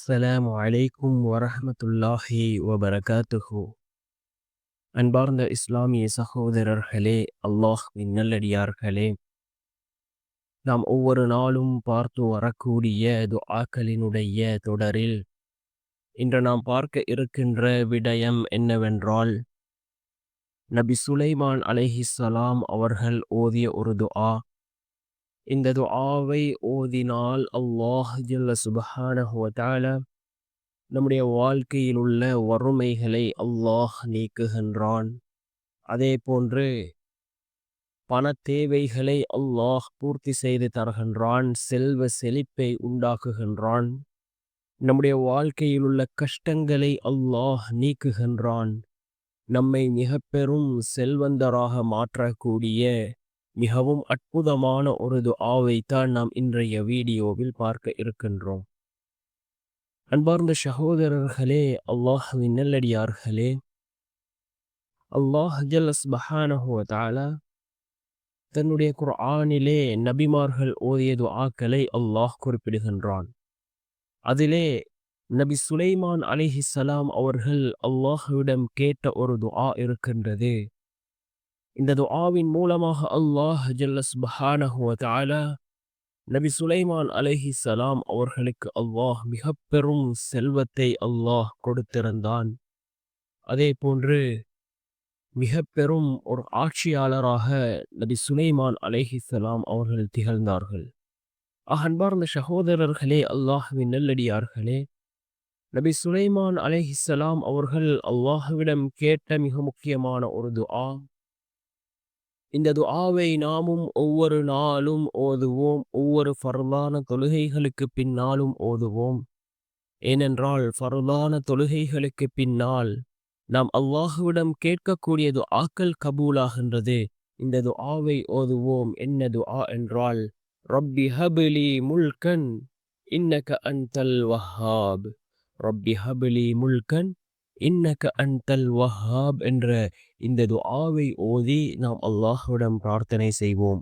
அஸ்ஸலாமு அலைக்கும் வரஹ்மத்துல்லாஹி வபரகாத்துஹு. அன்பார்ந்த இஸ்லாமிய சகோதரர்களே, அல்லாஹ்வின் நல்லடியார்களே, நாம் ஒவ்வொரு நாளும் பார்த்து வரக்கூடிய துஆக்களினுடைய தொடரில் இன்று நாம் பார்க்க இருக்கின்ற விடயம் என்னவென்றால், நபி சுலைமான் அலைஹிஸ்ஸலாம் அவர்கள் ஓதிய ஒரு துஆ. இந்த துஆவை ஓதினால் அல்லாஹ் ஜல்ல சுப்ஹானஹு வ தஆலா நம்முடைய வாழ்க்கையில் உள்ள வறுமைகளை அல்லாஹ் நீக்குகின்றான். அதே போன்று பண தேவைகளை அல்லாஹ் பூர்த்தி செய்து தருகின்றான். செல்வ செழிப்பை உண்டாக்குகின்றான். நம்முடைய வாழ்க்கையில் உள்ள கஷ்டங்களை அல்லாஹ் நீக்குகின்றான். நம்மை மிக பெரும் செல்வந்தராக மாற்றக்கூடிய மிகவும் அற்புதமான ஒரு துஆவைத்தான் நாம் இன்றைய வீடியோவில் பார்க்க இருக்கின்றோம். அன்பார்ந்த சகோதரர்களே, அல்லாஹ்வின் நல்லடியார்களே, அல்லாஹ் ஜல்ல சுப்ஹானஹு வ தஆலா தன்னுடைய குர்ஆனிலே நபிமார்கள் ஓதிய துஆக்களை அல்லாஹ் குறிப்பிடுகின்றான். அதிலே நபி சுலைமான் அலைஹிஸ்ஸலாம் அவர்கள் அல்லாஹ்விடம் கேட்ட ஒரு துஆ இருக்கின்றது. இந்த துஆவின் மூலமாக அல்லாஹ் ஜல்ல சுப்ஹானஹு வ தஆலா நபி சுலைமான் அலைஹிஸ்ஸலாம் அவர்களுக்கு அல்லாஹ் மிக பெரும் செல்வத்தை அல்லாஹ் கொடுத்திருந்தான். அதே போன்று மிக பெரும் ஒரு ஆட்சியாளராக நபி சுலைமான் அலைஹிஸ்ஸலாம் அவர்கள் திகழ்ந்தார்கள். அன்பார்ந்த சகோதரர்களே, அல்லாஹ்வின் நல்லடியார்களே, நபி சுலைமான் அலைஹிஸ்ஸலாம் அவர்கள் அல்லாஹ்விடம் கேட்ட மிக முக்கியமான ஒரு துஆ. இந்த துஆவை நாமும் ஒவ்வொரு நாளும் ஓதுவோம். ஒவ்வொரு ஃபர்லான தொழுகைகளுக்கு பின்னாலும் ஓதுவோம். ஏனென்றால் ஃபர்லான தொழுகைகளுக்கு பின்னால் நாம் அல்லாஹ்விடம் கேட்கக்கூடிய துஆக்கள் கபூலாகின்றது. இந்த துஆவை ஓதுவோம். என்ன துஆ என்றால், ரப்பி ஹப்லி முல்கன் இன்னக அன்தல் வஹ்ஹாப். ரப்பி ஹப்லி முல்கன் இன்னக அன்தல் வஹ்ஹாப் என்ற இந்த துஆவை ஓதி நாம் அல்லாஹ்விடம் பிரார்த்தனை செய்வோம்.